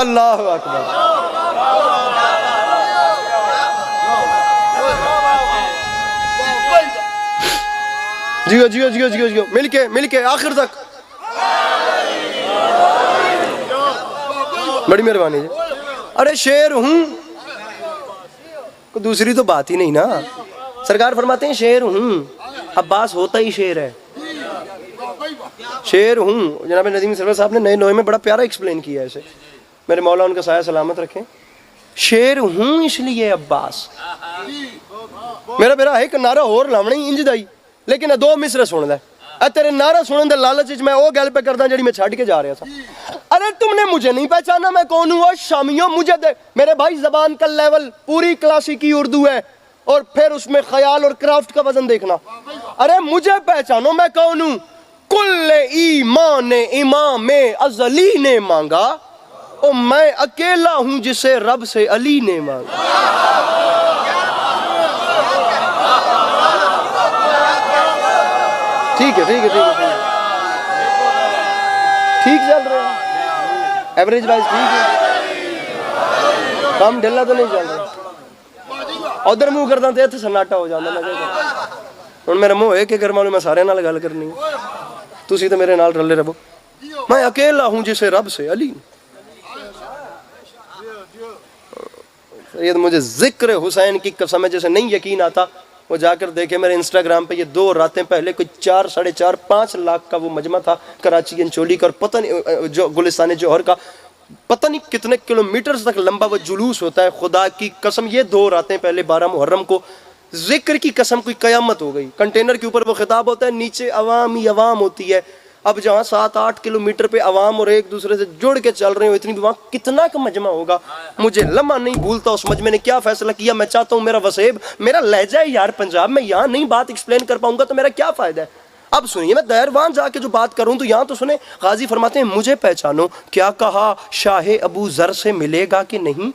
اللہ اکبر. جیو جیو جیو جیو جیو مل کے آخر تک. بڑی مہربانی جی. ارے شیر ہوں، دوسری تو بات ہی نہیں نا. سرکار فرماتے ہیں شیر ہوں، عباس ہوتا ہی شیر ہے. شیر ہوں. جناب ندیم سرور صاحب نے نئے نوئے میں بڑا پیارا ایکسپلین کیا ہے اسے، میرے مولا ان کا سایہ سلامت رکھیں. شیر ہوں اس لیے عباس. میرا ایک نعرہ اور لاونا ہی انج دائی، لیکن دو مصرے سن دے. تیرے نعرہ سنن دے لالچ وچ میں وہ گل پہ کردا جڑی میں چھڈ کے جا رہا تھا. ارے تم نے مجھے نہیں پہچانا میں کون ہوں؟ شامیوں مجھے دے. میرے بھائی زبان کا لیول پوری کلاسیکی اردو ہے، اور پھر اس میں خیال اور کرافٹ کا وزن دیکھنا. ارے مجھے پہچانو میں کون ہوں. کل ایمان امام ازلی نے مانگا، اور میں اکیلا ہوں جسے رب سے علی نے مانگا. ٹھیک ہے ٹھیک چل رہے ہیں، ایوریج وائز ٹھیک ہے، کام ڈھلا تو نہیں چل رہا. ادھر منہ کرتا تو اتنے سناٹا ہو جاتا. میں ہوں میرا منہ ہے کہ گھر والوں میں سارے نال گل کرنی ہے، تسی تو میرے نال رلے رہو. میں اکیلا ہوں جسے رب سے علی. یہ مجھے ذکر حسین کی قسم ہے، جیسے نہیں یقین آتا وہ جا کر دیکھے میرے انسٹاگرام پہ. یہ 2 راتیں پہلے کوئی 4 ساڑھے 4 5 لاکھ کا وہ مجمع تھا کراچی انچولی کا، اور پتہ نہیں جو گلستان جوہر کا پتہ نہیں کتنے کلومیٹرز تک لمبا وہ جلوس ہوتا ہے. خدا کی قسم یہ 2 راتیں پہلے 12 محرم کو ذکر کی قسم کوئی قیامت ہو گئی. کنٹینر کے اوپر وہ خطاب ہوتا ہے، نیچے عوام ہی عوام ہوتی ہے. اب جہاں 7-8 کلومیٹر پہ عوام اور ایک دوسرے سے جڑ کے چل رہے ہو، اتنی بھی وہاں کتنا کا مجمع ہوگا. مجھے لمحہ نہیں بھولتا اس مجمع نے کیا فیصلہ کیا. میں چاہتا ہوں میرا وسیب، میرا لہجہ ہے یار پنجاب میں، یہاں نہیں بات ایکسپلین کر پاؤں گا تو میرا کیا فائدہ ہے. اب سنیے، میں دیروان جا کے جو بات کروں تو یہاں تو سنیں. غازی فرماتے ہیں مجھے پہچانو، کیا کہا شاہ ابو ذر سے ملے گا کہ نہیں،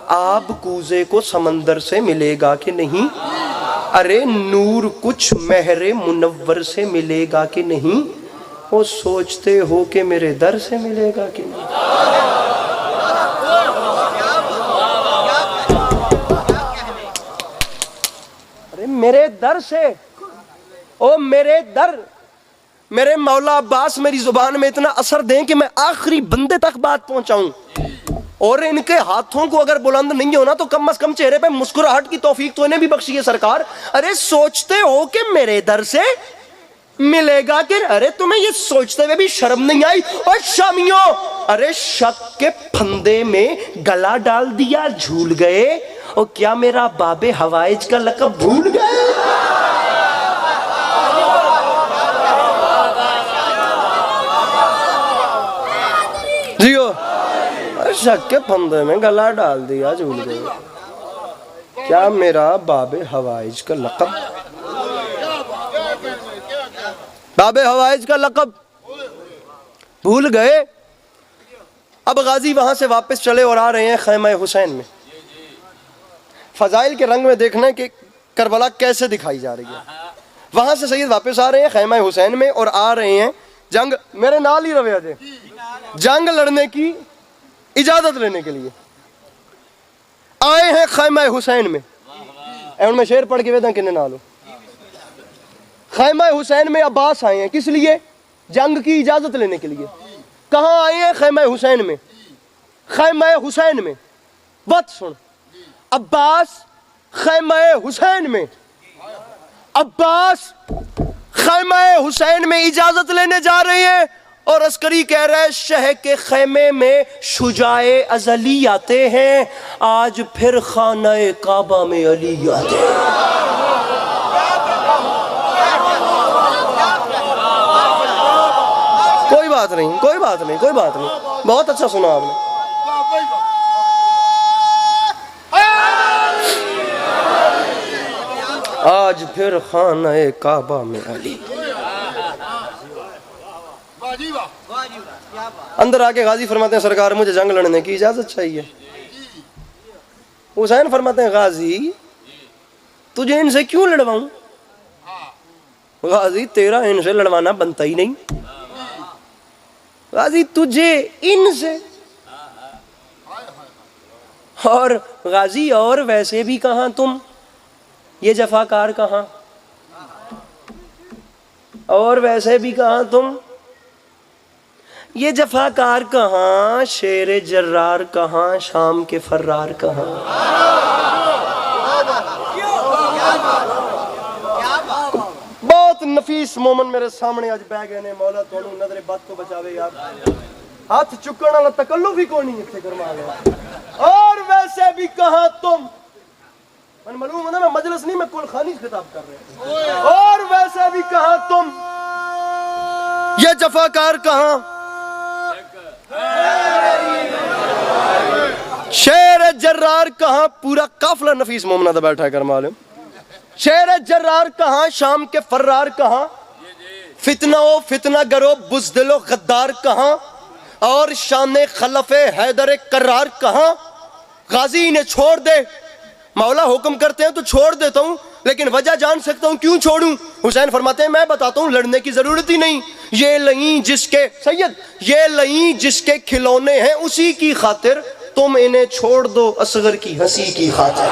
آب کوزے کو سمندر سے ملے گا کہ نہیں، ارے نور کچھ مہر منور سے ملے گا کہ نہیں، وہ سوچتے ہو کہ میرے در سے ملے گا کہ نہیں. ارے میرے در سے، او میرے در. میرے مولا عباس میری زبان میں اتنا اثر دیں کہ میں آخری بندے تک بات پہنچاؤں، اور ان کے ہاتھوں کو اگر بلند نہیں ہونا تو کم از کم چہرے پہ مسکراہٹ کی توفیق تو انہیں بھی بخشی ہے سرکار. ارے سوچتے ہو کہ میرے در سے ملے گا کہ، ارے تمہیں یہ سوچتے ہوئے بھی شرم نہیں آئی؟ اور شامیوں، ارے شک کے پھندے میں گلا ڈال دیا جھول گئے، اور کیا میرا باب حوائج کا لقب بھول گئے؟ جیو، شک کے پھندے میں گلا ڈال دیا جھول گئے، کیا میرا باب حوائج کا لقب، باب حوائج کا لقب بھول گئے. اب غازی وہاں سے واپس چلے اور آ رہے ہیں خیمہ حسین میں. فضائل کے رنگ میں دیکھنا ہے کہ کربلا کیسے دکھائی جا رہی ہے. وہاں سے سید واپس آ رہے ہیں خیمہ حسین میں، اور آ رہے ہیں جنگ، میرے نال ہی رویا جے، جنگ لڑنے کی اجازت لینے کے لیے آئے ہیں خیمہ حسین میں. اے میں شعر پڑھ کے ویداں کنے نالو. خیمہ حسین میں عباس آئے ہیں کس لیے؟ جنگ کی اجازت لینے کے لیے. کہاں آئے ہیں؟ خیمہ حسین میں. خیمہ حسین میں وقت سن، عباس خیمہ حسین میں، عباس خیمہ حسین میں اجازت لینے جا رہے ہیں، اور عسکری کہہ رہے ہیں شہ کے خیمے میں شجاع ازلی آتے ہیں، آج پھر خانہ کعبہ میں علی آتے ہیں. کوئی بات نہیں، کوئی بات نہیں، کوئی بات نہیں، بہت اچھا سنا آپ نے. آج پھر خانہ کعبہ میں علی. اندر آکے غازی فرماتے ہیں سرکار مجھے جنگ لڑنے کی اجازت چاہیے. حسین فرماتے ہیں غازی تجھے ان سے کیوں لڑواؤں؟ غازی تیرا ان سے لڑوانا بنتا ہی نہیں. غازی تجھے ان سے، اور غازی اور ویسے بھی کہاں تم، یہ جفاکار کہاں، اور ویسے بھی کہاں تم، یہ جفاکار کہاں، شیر جرار کہاں، شام کے فرار کہاں. بہت نفیس مومن میرے سامنے آج بہ گئے نے. مولا تو نظر بد تو بچاوے یار. ہاتھ چکن والا تکلف ہی کوئی نہیں اتنے کروا گیا. اور ویسے بھی کہاں تم، من معلوم ہے نا میں مجلس نہیں، میں کل خانی خطاب کر رہے ہیں. اور ویسے بھی کہاں تم، یہ جفاکار کہاں، شیر جرار کہاں. پورا قافلہ نفیس مومنہ دا بیٹھا ہے کرما لیں. شیر جرار کہاں، شام کے فرار کہاں، فتنہ و فتنہ گرو بزدل و غدار کہاں، اور شان خلف حیدر کرار کہاں. غازی انہیں چھوڑ دے، مولا حکم کرتے ہیں تو چھوڑ دیتا ہوں، لیکن وجہ جان سکتا ہوں کیوں چھوڑوں. حسین فرماتے ہیں میں بتاتا ہوں، لڑنے کی ضرورت ہی نہیں. یہ لئیں جس کے سید، یہ لئیں جس کے کھلونے ہیں اسی کی خاطر، تم انہیں چھوڑ دو اصغر کی ہنسی کی خاطر.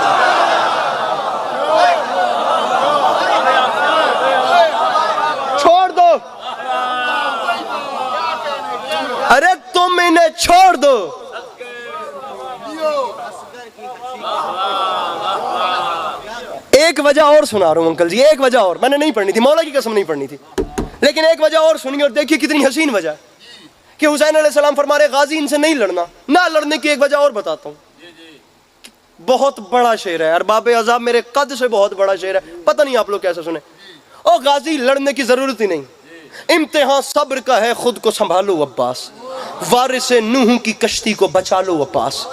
چھوڑ دو، ارے تم انہیں چھوڑ دو. ایک وجہ اور سنا رہا ہوں انکل جی، ایک وجہ اور، میں نے نہیں پڑھنی تھی، مولا کی قسم نہیں پڑھنی تھی، لیکن ایک وجہ اور سنیے اور دیکھیے کتنی حسین وجہ کہ حسین علیہ السلام فرما رہے غازی ان سے نہیں لڑنا. نہ لڑنے کی ایک وجہ اور بتاتا ہوں. بہت بڑا شعر ہے، ارباب عذاب میرے قد سے بہت بڑا شعر ہے، پتہ نہیں آپ لوگ کیسے سنیں. او غازی لڑنے کی ضرورت ہی نہیں، امتحان صبر کا ہے، خود کو سنبھالو عباس، وارث نوح کی کشتی کو بچا لو عباس،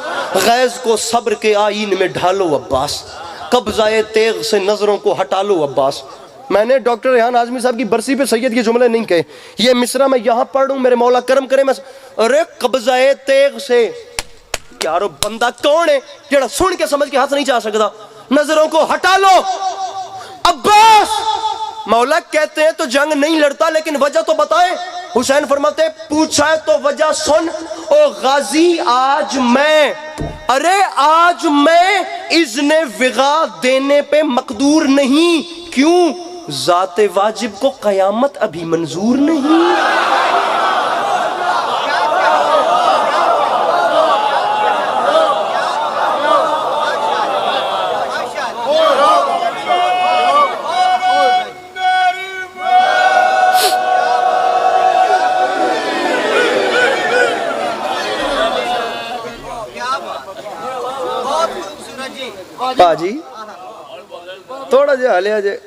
غیظ کو صبر کے آئین میں ڈھالو عباس، قبضہ تیغ سے نظروں کو ہٹا لو عباس. میں نے ڈاکٹر ریحان اعظمی صاحب کی برسی پہ سید کے جملے نہیں کہے، یہ مصرع میں یہاں پڑھ رہا ہوں، میرے مولا کرم کرے. میں ارے قبضہ تیغ سے، یارو بندہ کون ہے جڑا سن کے سمجھ کے ہاتھ نہیں چاہ سکتا. نظروں کو ہٹا لو عباس. مولا کہتے ہیں تو جنگ نہیں لڑتا، لیکن وجہ تو بتائے. حسین فرماتے ہیں پوچھا ہے تو وجہ سن. او غازی آج میں، ارے آج میں اذن وغا دینے پہ مقدور نہیں. کیوں؟ ذات واجب کو قیامت ابھی منظور نہیں. باجی تھوڑا جہا لیا جائے،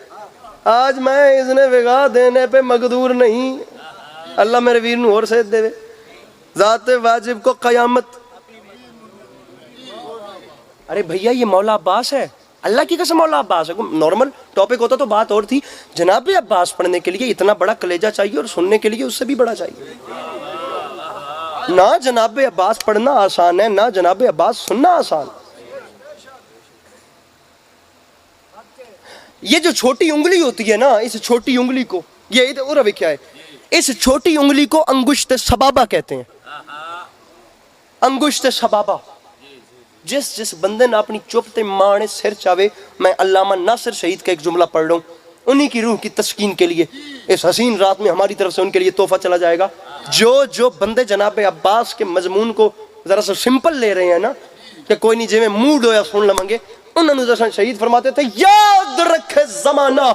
آج میں اذن وغا دینے پہ مقدور نہیں. اللہ میرے ویر نو اور سید دے، ذات واجب کو قیامت. ارے بھیا یہ مولا عباس ہے، اللہ کی قسم مولا عباس ہے. نارمل ٹاپک ہوتا تو بات اور تھی. جناب عباس پڑھنے کے لیے اتنا بڑا کلیجہ چاہیے اور سننے کے لیے اس سے بھی بڑا چاہیے. نہ جناب عباس پڑھنا آسان ہے، نہ جناب عباس سننا آسان. یہ جو چھوٹی انگلی ہوتی ہے نا، اس چھوٹی انگلی کو، یہ ادھر کیا ہے، اس چھوٹی انگلی کو انگشت سبابہ کہتے ہیں. انگشت سبابہ. جس بندے نے اپنی چپتے مانے سر چاہے، میں علامہ ناصر شہید کا ایک جملہ پڑھ رہا ہوں، انہی کی روح کی تسکین کے لیے اس حسین رات میں ہماری طرف سے ان کے لیے تحفہ چلا جائے گا. جو بندے جناب عباس کے مضمون کو ذرا سا سمپل لے رہے ہیں نا، کہ کوئی نہیں جی میں موڈ ہویا سن لمنگے، انہوں نے شہید فرماتے تھے یاد رکھے زمانہ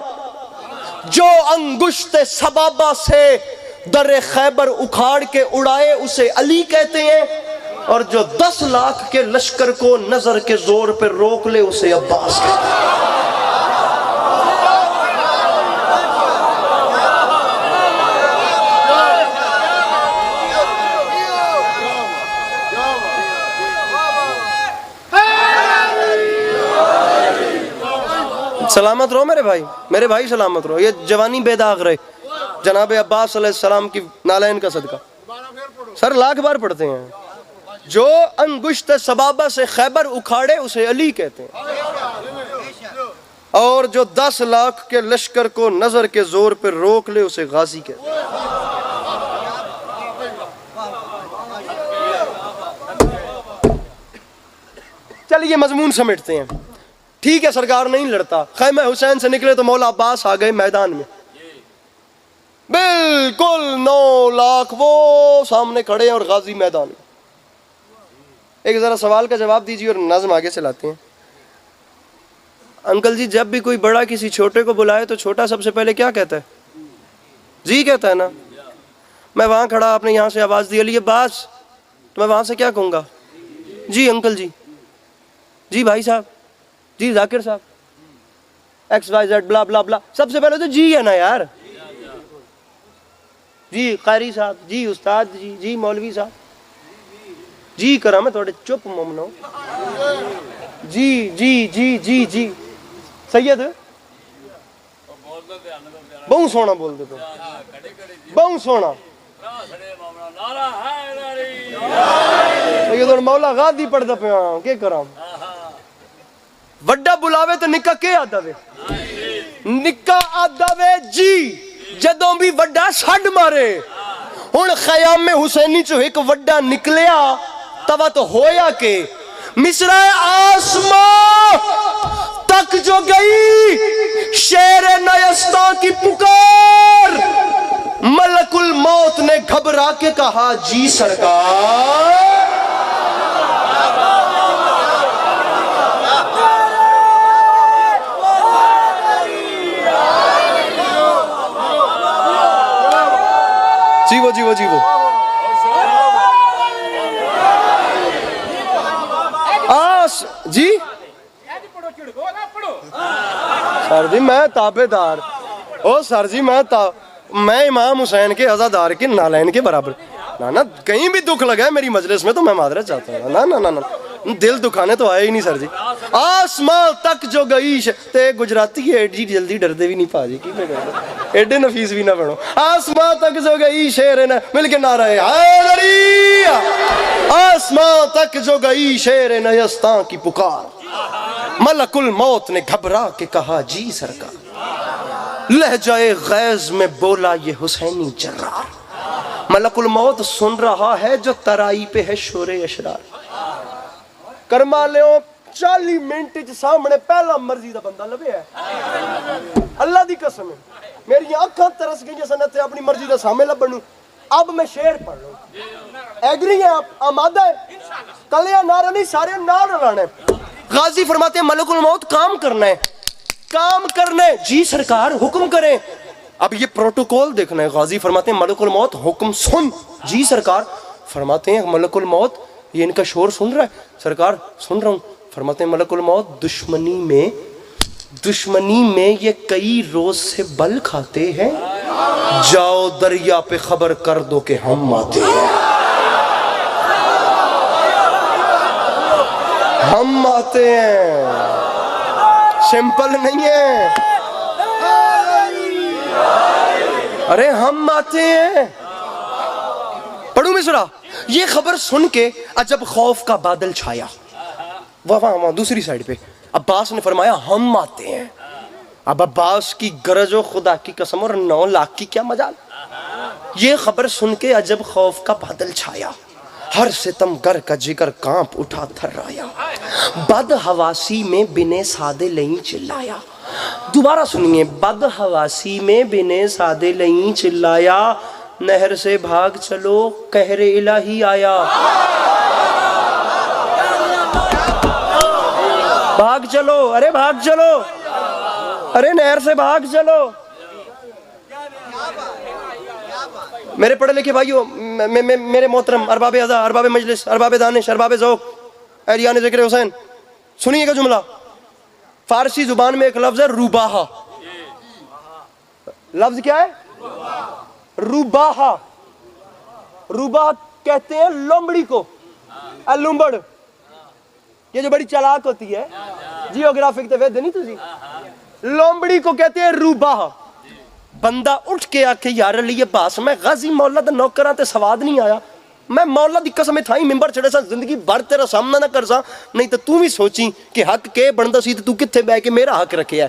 جو انگشت سبابہ سے در خیبر اکھاڑ کے اڑائے اسے علی کہتے ہیں، اور جو 10 لاکھ کے لشکر کو نظر کے زور پہ روک لے اسے عباس کہتے ہیں. سلامت رہو میرے بھائی سلامت رہو. یہ جوانی بے داغ رہے جناب عباس علیہ السلام کی نالین کا صدقہ. سر لاکھ بار پڑھتے ہیں. جو انگشت سبابہ سے خیبر اکھاڑے اسے علی کہتے ہیں، اور جو 10 لاکھ کے لشکر کو نظر کے زور پہ روک لے اسے غازی کہتے ہیں. چلیے مضمون سمیٹتے ہیں. ٹھیک ہے سرکار نہیں لڑتا, خیمہ حسین سے نکلے تو مولا عباس آ گئے میدان میں, بالکل 9 لاکھ وہ سامنے کھڑے ہیں اور غازی میدان میں. ایک ذرا سوال کا جواب دیجیے اور نظم آگے چلاتے ہیں. انکل جی جب بھی کوئی بڑا کسی چھوٹے کو بلائے تو چھوٹا سب سے پہلے کیا کہتا ہے؟ جی کہتا ہے نا. میں وہاں کھڑا, آپ نے یہاں سے آواز دی علی عباس, تو میں وہاں سے کیا کہوں گا؟ جی انکل جی, جی بھائی صاحب, جی ذاکر صاحب, ایکس وائی زیڈ بلا بلا بلا. سب سے پہلے تو جی ہے نا یار. جی قاری صاحب, جی استاد جی, جی مولوی صاحب, جی کرا میں تھوڑے چپ مومنو. جی جی جی جی جی سید بہت سونا بول دے, تو بہت سونا سید اور مولا غادی پڑھتا پیا کیا کرا. وڈا بلاوے تو نکا کے آدھا وے, نکا آدھا وے جی جدوں بھی وڈا سڈ مارے. ہن خیام میں حسینی چو ایک وڈا نکلیا توا تو ہویا کہ مصرع آسمان تک جو گئی شیر نیستاں کی پکار, ملک الموت نے گھبرا کے کہا جی سرکار. جی وہ جی سر جی میں تابع دار, او سر جی میں امام حسین کے عزادار کے نالین کے برابر. نا کہیں بھی دکھ لگا ہے میری مجلس میں تو میں معذرت چاہتا ہوں. نا دل دکھانے تو آئے ہی نہیں سر جی. آسمان تک جو گئی تے گجراتی ہے ایڈی جلدی ڈردے بھی نہیں پا جی, کی میں کہتا ایڈے نفیس بھی نہ بنو. آسمان تک جو گئی شیر نے مل کے نعرہ حیدری, آسمان تک جو گئی شیر نیستاں کی پکار, ملک الموت نے گھبرا کے کہا جی سرکار. لہجہ غیظ میں بولا یہ حسینی جرار, ملک الموت سن رہا ہے جو ترائی پہ ہے شور اشرار. کرما لیوں 40 منٹ سامنے پہلا مرضی دا بندہ لبے ہے. اللہ دی قسم ہے میری آنکھاں ترس گئی سنت ہے اپنی مرضی دا سامنے لبنوں. اب میں شعر پڑھ رہا ہوں, ایگری ہیں آپ, آمادہ ہے؟ کلیاں نعرہ نہیں سارے نعرہ لانا ہے. غازی فرماتے ہیں ملک الموت کام کرنا ہے, کام کرنا ہے. جی سرکار حکم کریں. اب یہ پروٹوکول دیکھنا ہے. غازی فرماتے ہیں ملک الموت حکم سن. جی سرکار. فرماتے ہیں ملک الموت یہ ان کا شور سن رہا ہے؟ سرکار سن رہا ہوں. فرماتے ہیں ملک الموت دشمنی میں یہ کئی روز سے بل کھاتے ہیں, جاؤ دریا پہ خبر کر دو کہ ہم آتے ہیں. ہم آتے ہیں, سمپل نہیں ہے. ارے ہم آتے ہیں. پڑھوں مصرع. یہ خبر سن کے عجب خوف کا بادل چھایا. وہاں دوسری سائیڈ پہ عباس نے فرمایا ہم آتے ہیں. اب عباس کی گرج و خدا کی قسم اور 9 لاکھ کی کیا مجال. یہ خبر سن کے عجب خوف کا بادل چھایا, ہر ستم گر کا جگر کانپ اٹھا تھرایا. بد حواسی میں بنے سادے لئیں چلایا. دوبارہ سنیے, بد حواسی میں بنے سادے لئیں چلایا, نہر سے بھاگ چلو قہر الہی آیا. بھاگ چلو, ارے بھاگ چلو, ارے نہر سے بھاگ چلو. میرے پڑھے لکھے بھائیوں, میرے محترم ارباب ازا, ارباب مجلس, ارباب دانش, ارباب ذوق, اہلیان ذکر حسین, سنیے گا جملہ. فارسی زبان میں ایک لفظ ہے روباہا. لفظ کیا ہے؟ روباہا. روباہا کہتے ہیں لومڑی کو, لومبڑ, یہ جو بڑی چلاک ہوتی ہے, جیوگرافک تے وید نہیں تسی, لومبڑی کو کہتے ہیں روباہا. بندہ اٹھ کے آکے یار علی عباس میں غازی مولا دا نوکراں تے سواد نہیں آیا, میں مولا دی قسم تھائی ممبر چڑھے سا زندگی بھر تیرا سامنا نہ کر سا, نہیں تو بھی سوچیں کہ حق کے بندہ سی تو کتھے بے کے میرا حق رکھے ہے.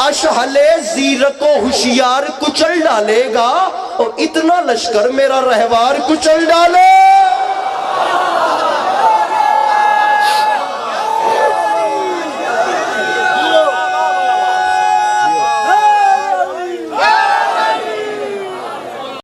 اشہلے زیرک و ہوشیار کچل ڈالے گا، اور اتنا لشکر میرا رہوار کچل ڈالے